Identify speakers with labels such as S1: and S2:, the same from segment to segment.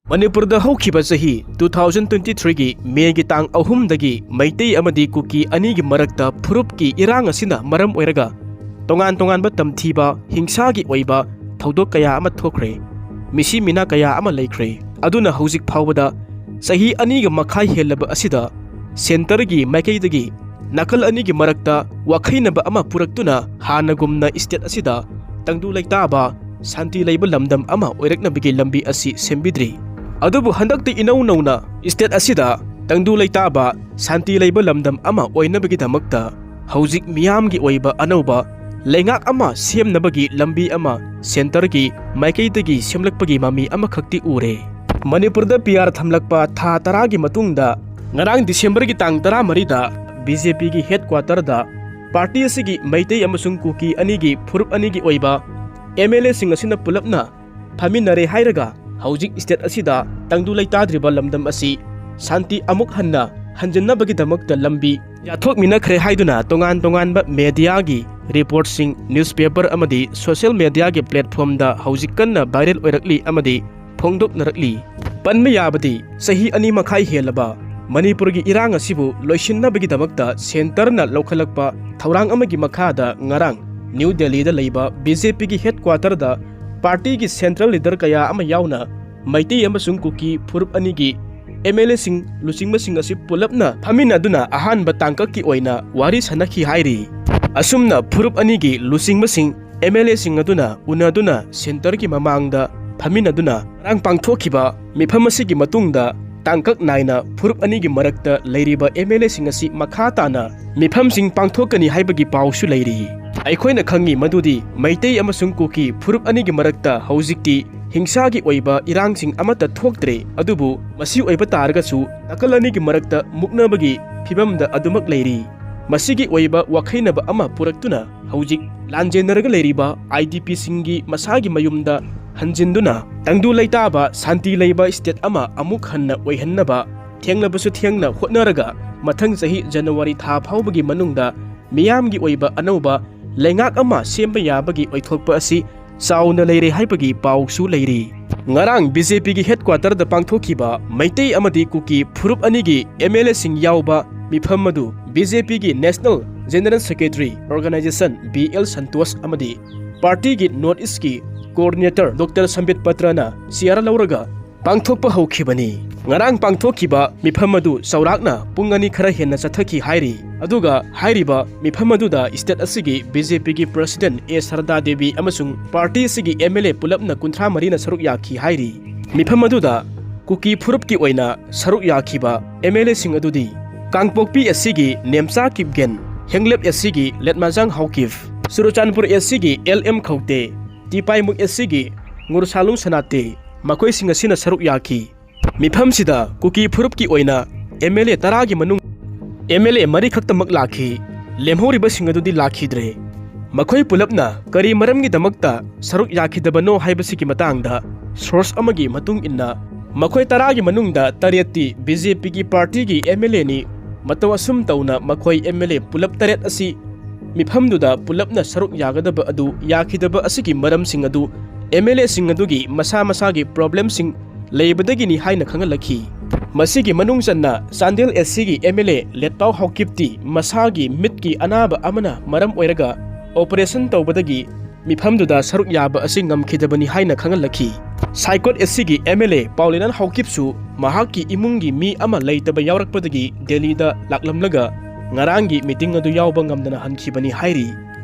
S1: ꯃꯅꯤꯄꯨꯔꯗ ꯍꯧꯈꯤꯕ ꯆꯍꯤ 2023 ꯒꯤ ꯃꯦꯒꯤ ꯇꯥꯡ 3 ꯗꯒꯤ ꯃꯩꯇꯩ ꯑꯃꯗꯤ ꯀꯨꯀꯤ ꯑꯅꯤꯒꯤ ꯃꯔꯛꯇ ꯐꯨꯔꯨꯞꯀꯤ ꯏꯔꯥꯡ ꯑꯁꯤꯅ ꯃꯔꯝ ꯑꯣꯏꯔꯒ ꯇꯣꯉꯥꯟ-ꯇꯣꯉꯥꯟꯕ ꯇꯝꯊꯤꯕ ꯍꯤꯡꯁꯥꯒꯤ ꯑꯣꯏꯕ ꯊꯧꯗꯣꯛ ꯀꯌꯥ ꯑꯃ ꯊꯣꯛꯈ꯭ꯔꯦ, ꯃꯤꯁꯤ ꯃꯤꯅꯥ ꯀꯌꯥ ꯑꯃ ꯂꯩꯈ꯭ꯔꯦ꯫ ꯑꯗꯨꯅ ꯍꯧꯖꯤꯛ ꯐꯥꯎꯕꯗ ꯆꯍꯤ 2 ꯃꯈꯥꯏ ꯍꯦꯜꯂꯕ ꯑꯁꯤꯗ ꯁꯦꯟꯇꯔꯒꯤ ꯃꯥꯏꯀꯩꯗꯒꯤ ꯅꯥꯀꯜ ꯑꯅꯤꯒꯤ ꯃꯔꯛꯇ ꯋꯥꯈꯩꯅꯕ ꯑꯃ ꯄꯨꯔꯛꯇꯨꯅ ꯍꯥꯟꯅꯒꯨꯝꯅ ꯁ꯭ꯇꯦꯠ ꯑꯁꯤꯗ ꯇꯪꯗꯨ ꯂꯩꯇꯥꯕ ꯁꯥꯟꯇꯤ ꯂꯩꯕ ꯂꯝꯗꯝ ꯑꯃ ꯑꯣꯏꯔꯛꯅꯕꯒꯤ ꯂꯝꯕꯤ ꯑꯁꯤ ꯁꯦꯝꯕꯤꯗ꯭ꯔꯤ꯫ ꯑꯗꯨꯕꯨ ꯍꯟꯗꯛꯇꯤ ꯏꯅꯧ ꯅꯧꯅ ꯁ꯭ꯇꯦꯠ ꯑꯁꯤꯗ ꯇꯪꯗꯨ ꯂꯩꯇꯥꯕ ꯁꯥꯟꯇꯤ ꯂꯩꯕ ꯂꯝꯗꯝ ꯑꯃ ꯑꯣꯏꯅꯕꯒꯤꯗꯃꯛꯇ ꯍꯧꯖꯤꯛ ꯃꯤꯌꯥꯝꯒꯤ ꯑꯣꯏꯕ ꯑꯅꯧꯕ ꯂꯩꯉꯥꯛ ꯑꯃ ꯁꯦꯝꯅꯕꯒꯤ ꯂꯝꯕꯤ ꯑꯃ ꯁꯦꯟꯇꯔꯒꯤ ꯃꯥꯏꯀꯩꯗꯒꯤ ꯁꯦꯝꯂꯛꯄꯒꯤ ꯃꯃꯤ ꯑꯃꯈꯛꯇꯤ ꯎꯔꯦ꯫ ꯃꯅꯤꯄꯨꯔꯗ PR ꯊꯝꯂꯛꯄ ꯊꯥ 10ꯒꯤ ꯃꯇꯨꯡꯗ ꯉꯔꯥꯡ ꯗꯤꯁꯦꯝꯕꯔꯒꯤ ꯇꯥꯡ 14ꯗ BJPꯒꯤ ꯍꯦꯗꯀ꯭ꯋꯥꯇꯔꯗ ꯄꯥꯔꯇꯤ ꯑꯁꯤꯒꯤ ꯃꯩꯇꯩ ꯑꯃꯁꯨꯡ ꯀꯨꯀꯤ ꯑꯅꯤꯒꯤ ꯐꯨꯔꯨꯞ ꯑꯅꯤꯒꯤ ꯑꯣꯏꯕ MLAꯁꯤꯡ ꯑꯁꯤꯅ ꯄꯨꯂꯞꯅ ꯐꯝꯃꯤꯟꯅꯔꯦ ꯍꯥꯏꯔꯒ ꯍꯧꯖꯤꯛ ꯁ꯭ꯇꯦꯠ ꯑꯁꯤꯗ ꯇꯪꯗꯨ ꯂꯩꯇꯥꯗ꯭ꯔꯤꯕ ꯂꯝꯗꯝ ꯑꯁꯤ ꯁꯥꯟꯇꯤ ꯑꯃꯨꯛ ꯍꯟꯅ ꯍꯟꯖꯤꯟꯅꯕꯒꯤꯗꯃꯛꯇ ꯂꯝꯕꯤ ꯌꯥꯊꯣꯛꯃꯤꯟꯅꯈ꯭ꯔꯦ ꯍꯥꯏꯗꯨꯅ ꯇꯣꯉꯥꯟ-ꯇꯣꯉꯥꯟꯕ ꯃꯦꯗꯤꯌꯥꯒꯤ ꯔꯤꯄꯣꯔꯠꯁꯤꯡ, ꯅ꯭ꯌꯨꯁꯄꯦꯄꯔ ꯑꯃꯗꯤ ꯁꯣꯁꯤꯌꯦꯜ ꯃꯦꯗꯤꯌꯥꯒꯤ ꯄ꯭ꯂꯦꯠꯐꯣꯔꯝꯗ ꯍꯧꯖꯤꯛ ꯀꯟꯅ ꯚꯥꯏꯔꯦꯜ ꯑꯣꯏꯔꯛꯂꯤ ꯑꯃꯗꯤ ꯐꯣꯡꯗꯣꯛꯅꯔꯛꯂꯤ꯫ ꯄꯟꯕ ꯌꯥꯕꯗꯤ ꯆꯍꯤ 2 ꯃꯈꯥꯏ ꯍꯦꯜꯂꯕ ꯃꯅꯤꯄꯨꯔꯒꯤ ꯏꯔꯥꯡ ꯑꯁꯤꯕꯨ ꯂꯣꯏꯁꯤꯟꯅꯕꯒꯤꯗꯃꯛꯇ ꯁꯦꯟꯇꯔꯅ ꯂꯧꯈꯠꯂꯛꯄ ꯊꯧꯔꯥꯡ ꯑꯃꯒꯤ ꯃꯈꯥꯗ ꯉꯔꯥꯡ ꯅ꯭ꯌꯨ ꯗꯦꯜꯂꯤꯗ ꯂꯩꯕ BJPꯒꯤ ꯍꯦꯗꯀ꯭ꯋꯥꯇꯔꯗ ꯄꯥꯔꯇꯤꯒꯤ ꯁꯦꯟꯇ꯭ꯔꯦꯜ ꯂꯤꯗꯔ ꯀꯌꯥ ꯑꯃ ꯌꯥꯎꯅ ꯃꯩꯇꯩ ꯑꯃꯁꯨꯡ ꯀꯨꯀꯤ ꯐꯨꯔꯨꯞ ꯑꯅꯤꯒꯤ MLAꯁꯤꯡ ꯂꯨꯆꯤꯡꯕꯁꯤꯡ ꯑꯁꯤ ꯄꯨꯂꯞꯅ ꯐꯝꯃꯤꯟꯅꯗꯨꯅ ꯑꯍꯥꯟꯕ ꯇꯥꯡꯀꯛꯀꯤ ꯑꯣꯏꯅ ꯋꯥꯔꯤ ꯁꯥꯟꯅꯈꯤ ꯍꯥꯏꯔꯤ꯫ ꯑꯁꯨꯝꯅ ꯐꯨꯔꯨꯞ ꯑꯅꯤꯒꯤ ꯂꯨꯆꯤꯡꯕꯁꯤꯡ MLAꯁꯤꯡ ꯑꯗꯨꯅ ꯎꯅꯗꯨꯅ ꯁꯦꯟꯇꯔꯒꯤ ꯃꯃꯥꯡꯗ ꯐꯝꯃꯤꯟꯅꯗꯨꯅ ꯉꯔꯥꯡ ꯄꯥꯡꯊꯣꯛꯈꯤꯕ ꯃꯤꯐꯝ ꯑꯁꯤꯒꯤ ꯃꯇꯨꯡꯗ ꯇꯥꯡꯀꯛ ꯅꯥꯏꯅ ꯐꯨꯔꯨꯞ ꯑꯅꯤꯒꯤ ꯃꯔꯛꯇ ꯂꯩꯔꯤꯕ MLAꯁꯤꯡ ꯑꯁꯤ ꯃꯈꯥ తాꯅ ꯃꯤꯐꯝꯁꯤꯡ ꯄꯥꯡꯊꯣꯛꯀꯅꯤ ꯍꯥꯏꯕꯒꯤ ꯄꯥꯎꯁꯨ ꯂꯩꯔꯤ꯫ ꯑꯩꯈꯣꯏꯅ ꯈꯪꯉꯤ ꯃꯗꯨꯗꯤ ꯃꯩꯇꯩ ꯑꯃꯁꯨꯡ ꯀꯨꯀꯤ ꯐꯨꯔꯨꯞ ꯑꯅꯤꯒꯤ ꯃꯔꯛꯇ ꯍꯧꯖꯤꯛꯇꯤ ꯍꯤꯡꯁꯥꯒꯤ ꯑꯣꯏꯕ ꯏꯔꯥꯡꯁꯤꯡ ꯑꯃꯠꯇ ꯊꯣꯛꯇ꯭ꯔꯦ, ꯑꯗꯨꯕꯨ ꯃꯁꯤ ꯑꯣꯏꯕ ꯇꯥꯔꯒꯁꯨ ꯅꯥꯀꯜ ꯑꯅꯤꯒꯤ ꯃꯔꯛꯇ ꯃꯨꯛꯅꯕꯒꯤ ꯐꯤꯚꯝꯗ ꯑꯗꯨꯃꯛ ꯂꯩꯔꯤ꯫ ꯃꯁꯤꯒꯤ ꯑꯣꯏꯕ ꯋꯥꯈꯩꯅꯕ ꯑꯃ ꯄꯨꯔꯛꯇꯨꯅ ꯍꯧꯖꯤꯛ ꯂꯥꯟꯖꯦꯟꯅꯔꯒ ꯂꯩꯔꯤꯕ IDPꯁꯤꯡꯒꯤ ꯃꯁꯥꯒꯤ ꯃꯌꯨꯝꯗ ꯍꯟꯖꯤꯟꯗꯨꯅ ꯇꯪꯗꯨ ꯂꯩꯇꯥꯕ ꯁꯥꯟꯇꯤ ꯂꯩꯕ ꯁ꯭ꯇꯦꯠ ꯑꯃ ꯑꯃꯨꯛ ꯍꯟꯅ ꯑꯣꯏꯍꯟꯅꯕ ꯊꯦꯡꯂꯕꯁꯨ ꯊꯦꯡꯅ ꯍꯣꯠꯅꯔꯒ ꯃꯊꯪ ꯆꯍꯤ ꯖꯅꯋꯥꯔꯤ ꯊꯥ ꯐꯥꯎꯕꯒꯤ ꯃꯅꯨꯡꯗ ꯃꯤꯌꯥꯝꯒꯤ ꯑꯣꯏꯕ ꯑꯅꯧꯕ ꯂꯩꯉꯥꯛ ꯑꯃ ꯁꯦꯝꯕ ꯌꯥꯕꯒꯤ ꯑꯣꯏꯊꯣꯛꯄ ꯑꯁꯤ ꯆꯥꯎꯅ ꯂꯩꯔꯦ ꯍꯥꯏꯕꯒꯤ ꯄꯥꯎꯁꯨ ꯂꯩꯔꯤ꯫ ꯉꯔꯥꯡ BJPꯒꯤ ꯍꯦꯗꯀ꯭ꯋꯥꯇꯔꯗ ꯄꯥꯡꯊꯣꯛꯈꯤꯕ ꯃꯩꯇꯩ ꯑꯃꯗꯤ ꯀꯨꯀꯤ ꯐꯨꯔꯨꯞ ꯑꯅꯤꯒꯤ MLAꯁꯤꯡ ꯌꯥꯎꯕ ꯃꯤꯐꯝ ꯑꯗꯨ BJPꯒꯤ national general secretary organisation BL Santosh ꯑꯃꯗꯤ ꯄꯥꯔꯇꯤꯒꯤ ꯅꯣꯔꯊ ꯏꯁꯀꯤ ꯀꯣꯑꯣꯔꯗꯤꯅꯦꯇꯔ ꯗꯣꯛꯇꯔ ꯁꯝꯕꯤꯠ ꯄꯇ꯭ꯔꯅ ꯆꯤꯌꯥꯔ ꯂꯧꯔꯒ ꯄꯥꯡꯊꯣꯛꯄ ꯍꯧꯈꯤꯕꯅꯤ꯫ ꯉꯔꯥꯡ ꯄꯥꯡꯊꯣꯛꯈꯤꯕ ꯃꯤꯐꯝ ꯑꯗꯨ ꯆꯥꯎꯔꯥꯛꯅ ꯄꯨꯡ 2 ꯈꯔ ꯍꯦꯟꯅ ꯆꯠꯊꯈꯤ ꯍꯥꯏꯔꯤ꯫ ꯑꯗꯨꯒ ꯍꯥꯏꯔꯤꯕ ꯃꯤꯐꯝ ꯑꯗꯨꯗ ꯁ꯭ꯇꯦꯠ ꯑꯁꯤꯒꯤ BJPꯒꯤ ꯄ꯭ꯔꯁꯤꯗꯦꯟꯠ ꯁꯔꯗꯥ ꯗꯦꯕꯤ ꯑꯃꯁꯨꯡ ꯄꯥꯔꯇꯤ ꯑꯁꯤꯒꯤ MLA ꯄꯨꯂꯞꯅ 33ꯅ ꯁꯔꯨꯛ ꯌꯥꯈꯤ ꯍꯥꯏꯔꯤ꯫ ꯃꯤꯐꯝ ꯑꯗꯨꯗ ꯀꯨꯀꯤ ꯐꯨꯔꯨꯞꯀꯤ ꯑꯣꯏꯅ ꯁꯔꯨꯛ ꯌꯥꯈꯤꯕ MLAꯁꯤꯡ ꯑꯗꯨꯗꯤ ꯀꯥꯡꯄꯣꯛꯄꯤ SCꯒꯤ ꯅꯦꯝꯆꯥ ꯀꯤꯞꯒꯦꯟ, ꯍꯦꯡꯂꯦꯞ SCꯒꯤ ꯂꯦꯠꯃꯥꯖꯥꯡ ꯍꯥꯎꯀꯤꯞ, ꯆꯨꯔꯆꯥꯟꯄꯨꯔ SCꯒꯤ LM ꯈꯧꯇꯦ, ꯇꯤꯄꯥꯏꯃꯨꯛ SCꯒꯤ ꯉꯨꯔꯁꯥꯂꯨꯡ ꯁꯅꯥꯇꯦ, ꯃꯈꯣꯏꯁꯤꯡ ꯑꯁꯤꯅ ꯁꯔꯨꯛ ꯌꯥꯈꯤ꯫ ꯃꯤꯐꯝꯁꯤꯗ ꯀꯨꯀꯤ ꯐꯨꯔꯨꯞꯀꯤ ꯑꯣꯏꯅ MLA 10ꯒꯤ ꯃꯅꯨꯡ MLA 4 ꯈꯛꯇꯃꯛ ꯂꯥꯛꯈꯤ, ꯂꯦꯝꯍꯧꯔꯤꯕꯁꯤꯡ ꯑꯗꯨꯗꯤ ꯂꯥꯛꯈꯤꯗ꯭ꯔꯦ꯫ ꯃꯈꯣꯏ ꯄꯨꯂꯞꯅ ꯀꯔꯤ ꯃꯔꯝꯒꯤꯗꯃꯛꯇ ꯁꯔꯨꯛ ꯌꯥꯈꯤꯗꯕꯅꯣ ꯍꯥꯏꯕꯁꯤꯒꯤ ꯃꯇꯥꯡꯗ ꯁꯣꯔꯁ ꯑꯃꯒꯤ ꯃꯇꯨꯡ ꯏꯟꯅ ꯃꯈꯣꯏ 10ꯒꯤ ꯃꯅꯨꯡꯗ 8ꯇꯤ BJPꯒꯤ ꯄꯥꯔꯇꯤꯒꯤ MLAꯅꯤ꯫ ꯃꯇꯧ ꯑꯁꯨꯝ ꯇꯧꯅ ꯃꯈꯣꯏ MLA ꯄꯨꯂꯞ 8 ꯑꯁꯤ ꯃꯤꯐꯝꯗꯨꯗ ꯄꯨꯂꯞꯅ ꯁꯔꯨꯛ ꯌꯥꯒꯗꯕ ꯑꯗꯨ ꯌꯥꯈꯤꯗꯕ ꯑꯁꯤꯒꯤ ꯃꯔꯝꯁꯤꯡ ꯑꯗꯨ MLAꯁꯤꯡ ꯑꯗꯨꯒꯤ ꯃꯁꯥ ꯃꯁꯥꯒꯤ ꯄ꯭ꯔꯣꯕ꯭ꯂꯦꯝꯁꯤꯡ ꯂꯩꯕꯗꯒꯤꯅꯤ ꯍꯥꯏꯅ ꯈꯪꯍꯜꯂꯛꯈꯤ꯫ ꯃꯁꯤꯒꯤ ꯃꯅꯨꯡ ꯆꯟꯅ ꯆꯥꯟꯗꯦꯜ SCꯒꯤ MLA ꯂꯦꯠꯄꯥꯎ ꯍꯥꯎꯀꯤꯞꯇꯤ ꯃꯁꯥꯒꯤ ꯃꯤꯠꯀꯤ ꯑꯅꯥꯕ ꯑꯃꯅ ꯃꯔꯝ ꯑꯣꯏꯔꯒ ꯑꯣꯄꯔꯦꯁꯟ ꯇꯧꯕꯗꯒꯤ ꯃꯤꯐꯝꯗꯨꯗ ꯁꯔꯨꯛ ꯌꯥꯕ ꯑꯁꯤ ꯉꯝꯈꯤꯗꯕꯅꯤ ꯍꯥꯏꯅ ꯈꯪꯍꯜꯂꯛꯈꯤ꯫ ꯁꯥꯏꯀꯣꯠ SCꯒꯤ MLA ꯄꯥꯎꯂꯦꯅꯥꯟ ꯍꯥꯎꯀꯤꯞꯁꯨ ꯃꯍꯥꯛꯀꯤ ꯏꯃꯨꯡꯒꯤ ꯃꯤ ꯑꯃ ꯂꯩꯇꯕ ꯌꯥꯎꯔꯛꯄꯗꯒꯤ ꯗꯦꯜꯂꯤꯗ ꯂꯥꯛꯂꯝꯂꯒ ꯉꯔꯥꯡꯒꯤ ꯃꯤꯇꯤꯡ ꯑꯗꯨ ꯌꯥꯎꯕ ꯉꯝꯗꯅ ꯍꯟꯈꯤꯕꯅꯤ ꯍꯥꯏꯔꯤ꯫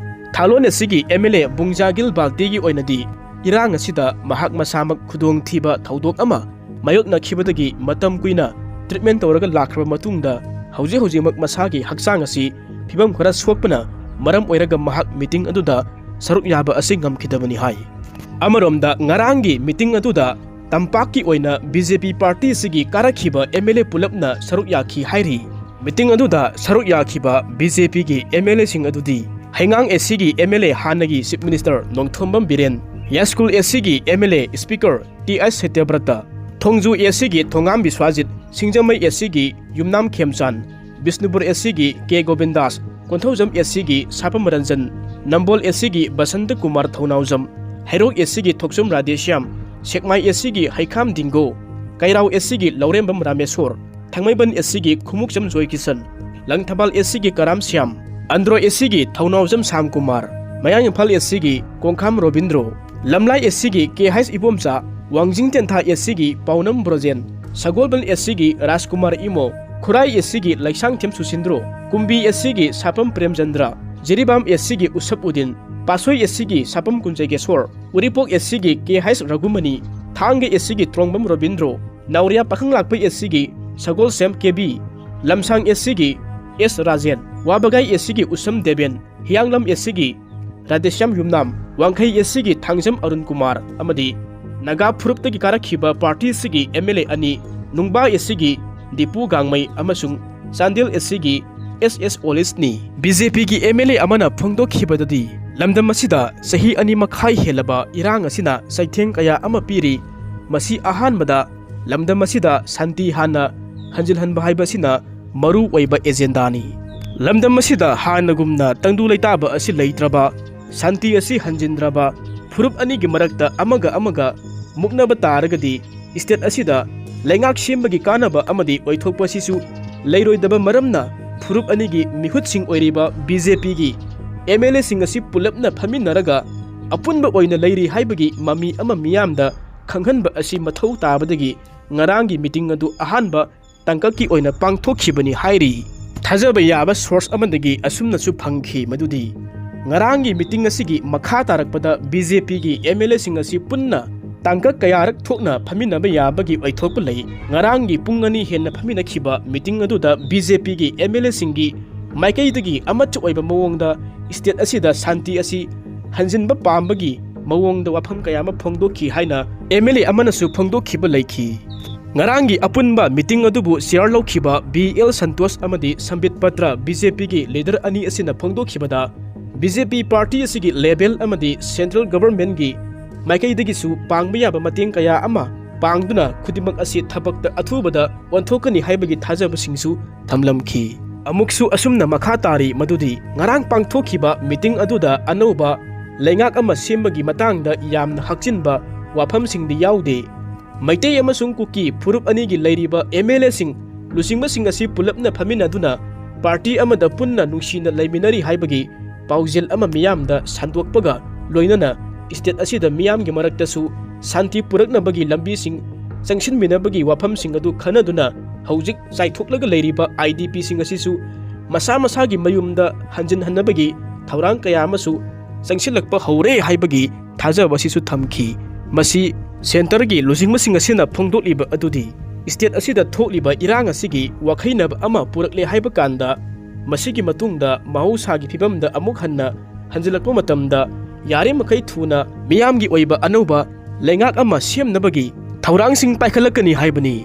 S1: ꯊꯥꯂꯣꯟ SCꯒꯤ MLA ꯕꯨꯡꯖꯥꯒꯤꯜ ꯕꯥꯜꯇꯦꯒꯤ ꯑꯣꯏꯅꯗꯤ ꯏꯔꯥꯡ ꯑꯁꯤꯗ ꯃꯍꯥꯛ ꯃꯁꯥꯃꯛ ꯈꯨꯗꯣꯡꯊꯤꯕ ꯊꯧꯗꯣꯛ ꯑꯃ ꯃꯥꯌꯣꯛꯅꯈꯤꯕꯗꯒꯤ ꯃꯇꯝ ꯀꯨꯏꯅ ꯇ꯭ꯔꯤꯠꯃꯦꯟ ꯇꯧꯔꯒ ꯂꯥꯛꯈ꯭ꯔꯕ ꯃꯇꯨꯡꯗ ꯍꯧꯖꯤꯛꯃꯛ ꯃꯁꯥꯒꯤ ꯍꯛꯆꯥꯡ ꯑꯁꯤ ꯐꯤꯚꯝ ꯈꯔ ꯁꯣꯛꯄꯅ ꯃꯔꯝ ꯑꯣꯏꯔꯒ ꯃꯍꯥꯛ ꯃꯤꯇꯤꯡ ꯑꯗꯨꯗ ꯁꯔꯨꯛ ꯌꯥꯕ ꯑꯁꯤ ꯉꯝꯈꯤꯗꯕꯅꯤ ꯍꯥꯏ꯫ ꯑꯃꯔꯣꯝꯗ ꯉꯔꯥꯡꯒꯤ ꯃꯤꯇꯤꯡ ꯑꯗꯨꯗ ꯇꯝꯄꯥꯛꯀꯤ ꯑꯣꯏꯅ BJP ꯄꯥꯔꯇꯤ ꯑꯁꯤꯒꯤ ꯀꯥꯔꯛꯈꯤꯕ MLA ꯄꯨꯂꯞꯅ ꯁꯔꯨꯛ ꯌꯥꯈꯤ ꯍꯥꯏꯔꯤ꯫ ꯃꯤꯇꯤꯡ ꯑꯗꯨꯗ ꯁꯔꯨꯛ ꯌꯥꯈꯤꯕ BJPꯒꯤ MLAꯁꯤꯡ ꯑꯗꯨꯗꯤ ꯍꯩꯉꯥꯡ SCꯒꯤ MLA ꯍꯥꯟꯅꯒꯤ ꯆꯤꯞ ꯃꯤꯅꯤꯁꯇꯔ ꯅꯣꯡꯊꯣꯝꯕꯝ ꯕꯤꯔꯦꯟ, ꯌꯥꯁꯀꯨꯜ SCꯒꯤ MLA speaker TS Satyabrata, Thongju SCꯒꯤ ꯊꯣꯡꯉꯥꯝ ꯕꯤꯁ꯭ꯋꯥꯖꯤꯠ, ꯁꯤꯡꯖꯃꯩ SCꯒꯤ ꯌꯨꯝꯅꯥꯝ ꯈꯦꯝꯆꯥꯟ, ꯕꯤꯁꯅꯨꯄꯨꯔ SCꯒꯤ K ꯒꯣꯕꯤꯟꯗꯥꯁ, ꯀꯣꯟꯊꯧꯖꯝ SCꯒꯤ ꯁꯥꯄꯝ ꯔꯟꯖꯟ, ꯅꯝꯕꯣꯜ SCꯒꯤ ꯕꯁꯟꯇ ꯀꯨꯃꯥꯔ ꯊꯧꯅꯥꯎꯖꯝ, ꯍꯩꯔꯣꯛ SCꯒꯤ ꯊꯣꯛꯆꯣꯝ ꯔꯥꯙꯦꯁ꯭ꯌꯥꯝ, ꯁꯦꯛꯃꯥꯏ SCꯒꯤ ꯍꯩꯈꯥꯝ ꯗꯤꯡꯒꯣ, Kairau SC Laurembam Rameswar, Thangmaiban SC Khumucham Joy Kisan, Langthabal SC Karam Syam, Andro SC Thaunaujam Sam Kumar, Mayang Phal SC Kongkham Robindro, Lamlai SC K Hais Ibomsa, Wangjing Tentha SC Paunam Brojen, Sagolban SC Rajkumar Imo, Khurai SC Laisang Them Susindro, Kumbi SC Sapam Premchandra, Jiribam SC Usap Udin, Pasoi SC Sapam Kunjekeswar, Uripok SC K Hais Ragumani, Thange SC Trongbam Robindro, Nauria Pakanglakpai SC Sagol Sem KB, Lamsang SC S Rajen, Wabagai SC Usam Deben, Hyanglam SC Radesham Yumnam, Wangkai SC Thangjam Arun Kumar, Amadi, Naga Puruptagi Karakhiba Party SC MLA Ani, Nungba SC Dipu Gangmai Amasung, Sandil SC SS Olisni, BJP ki MLA Amana Pongdo Khibadadi, Lamdam Masida, Sahi Ani Makai Helaba, Irang Asina, Saiteng Kaya Amapiri, Masi Ahan Mada, Lamdam Masida, Santi Hana, Hanjilhan Bahaibasina, Maru Waiba Ezendani. Lamdam Masida Hanagumna, Tangdu Laitaba Asi Laitraba, Santi Asi Hanjindraba, Purup Ani Gimarakta Amaga, Muknaba Taragadi, State Asida, Lengak Shimbagi Kanaba Amadi, Oitopa Sisu, Leiroi Daba Maramna, Purup Anigi, Mihut Sing Oiriba, BJP gi, MLA Singasi Pulapna Paminaraga, Apunba Oina Lairi Haibagi, Mami Ama Miamda, Kanghanba Asi Mathau Tabadagi, Ngarangi meeting adu Ahanba, Tankaki Oina Pangthokibani Hairi. Thajaba yaba source amandagi asumna su phangki madudi. Ngarangi meeting asigi makha tarakpada BJP gi MLA singasi punna tangkak kayarak thokna phaminaba yabagi oithokpa lei. Ngarangi pungani henna phaminakhiba meeting aduda BJP gi MLA singi maikaidagi amachu oiba mawongda state asida santi asi hanjinba pambagi mawongda wafam kayama phongdokhi haina MLA amanasu phongdokhiba leikhi. Ngarangi apunba meeting adubu share lokhiba BL Santos amadi Sambit Patra BJP gi leader ani asina phongdokhibada BJP party asigi level amadi central government gi maikaidagi su pangba yaba mateng kaya ama pangduna khudimak asi thabakta athubada onthokani haibagi thajaba singsu thamlamkhi. Amuksu asumna makha tari madudi ngarang pangthokhiba meeting aduda anoba lengak ama sembagi matangda yamna hakchinba wafam singdi yaude. Maitei amasung kuki Purup Anigi Lairiba MLA sing Lusingba Singasi Pulapna Paminaduna Party Amada Punna Nushina Laiminari Haibagi Pauzil Ama Miamda Sandwakpaga Loinana State Asida Miam Gimaraktasu Santi Puraknabagi Lambi Sing Sanction Minabagi Wapam Singadu Kanaduna Haujik Saithoklaga Lairiba IDP Singasisu Masa Masagi Mayumda Hanjin Hanabagi Taurang Kayamasu Sanctionlakpa Haure Haibagi Taza Wasisu Thamki Masi Center gi losingma singasina phongdokliba adudi state asida thokliba irang asigi wakhainab ama purakle haiba kanda masigi matungda mahusagi phibamda amuk hanna hanjilakpa matamda yare makai thuna miyamgi oiba anoba lengak ama semnabagi thaurangsing paikhalakani haibani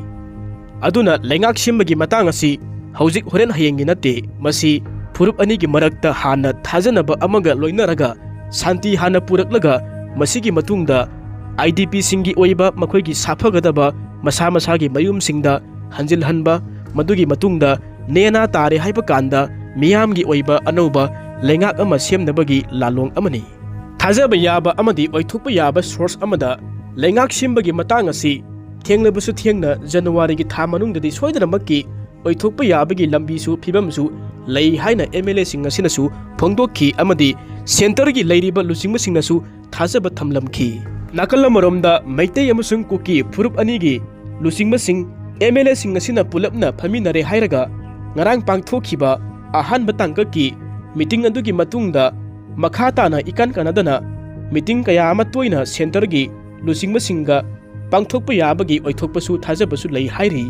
S1: aduna lengak sembagi matang asi haujik horen hayengi nate masi Purup Anigi marakta hana thajanaba amaga loinaraga santi hana puraklaga masigi matungda IDP singi oiba makoigi saphagadaba masa masagi mayum singda hanjil hanba madugi matungda nena tare haiba kanda miyamgi oiba anoba lengak ama semnabagi lalong amani. Thajaba yaba amadi oithukpa yaba source amada lengak simbagi matang asi thenglabusu thengna January gi tha manungdadi soidanamakki oithukpa yabagi lambisu phibamsu lei haina MLA singasinasu phongdokhi amadi center gi leiriba lusingma singnasu thajaba thamlamki. Nakalamaromda Meitei amasung kuki Purup Anigi Lusingma Sing MLA singasina pulapna phaminare hairaga ngarang pangthokhiba ahanba tangkaki meeting adugi matungda makha tana ikan kanadana meeting kaya ama toina center gi Lusingma Singa pangthokpa yabagi oithokpasu thajabasu lei hairi.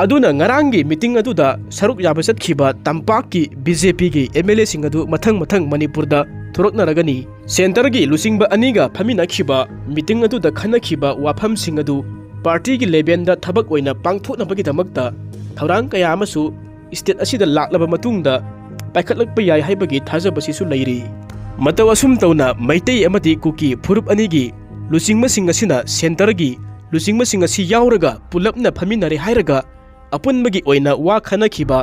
S1: Aduna ngarangi meeting aduda saruk yaba satkhiba tampakki BJP gi MLA singadu mathang Manipurda Thuroknaragani center gi Lusingba Aniga Phaminakhiba meeting aduda khanakhiba wafam singadu party gi lebenda thabak oina pangthoknabagi damakta thaurang kaya amasu state asida laklaba matungda paikhatlakpa yai haibagi thajabasisu leiri. Mataw asum tawna Meitei amadi kuki Purup Anigi Lusingma Singasina center gi Lusingma Singasi yauraga pulapna phaminare hairaga apunbagi oina wa khanakhiba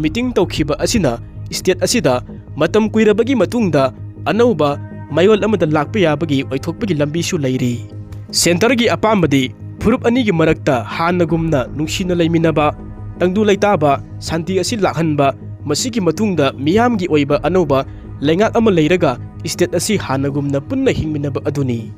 S1: meeting tawkhiba asina state asida matam kuirabagi matungda anauba mayol amada lakpa yabagi oithokpagi lambi su leiri. Center gi apambadi ꯐꯨꯔꯨꯞ ꯑꯅꯤꯒꯤ ꯃꯔꯛꯇ ꯍꯥꯟꯅꯒꯨꯝꯅ ꯅꯨꯡꯁꯤꯅ ꯂꯩꯃꯤꯟꯅꯕ, ꯇꯪꯗꯨ ꯂꯩꯇꯥꯕ, ꯁꯥꯟꯇꯤ ꯑꯁꯤ ꯂꯥꯛꯍꯟꯕ, ꯃꯁꯤꯒꯤ ꯃꯇꯨꯡꯗ ꯃꯤꯌꯥꯝꯒꯤ ꯑꯣꯏꯕ ꯑꯅꯧꯕ ꯂꯩꯉꯥꯛ ꯑꯃ ꯂꯩꯔꯒ ꯁ꯭ꯇꯦꯠ ꯑꯁꯤ ꯍꯥꯟꯅꯒꯨꯝꯅ ꯄꯨꯟꯅ ꯍꯤꯡꯃꯤꯟꯅꯕ ꯑꯗꯨꯅꯤ꯫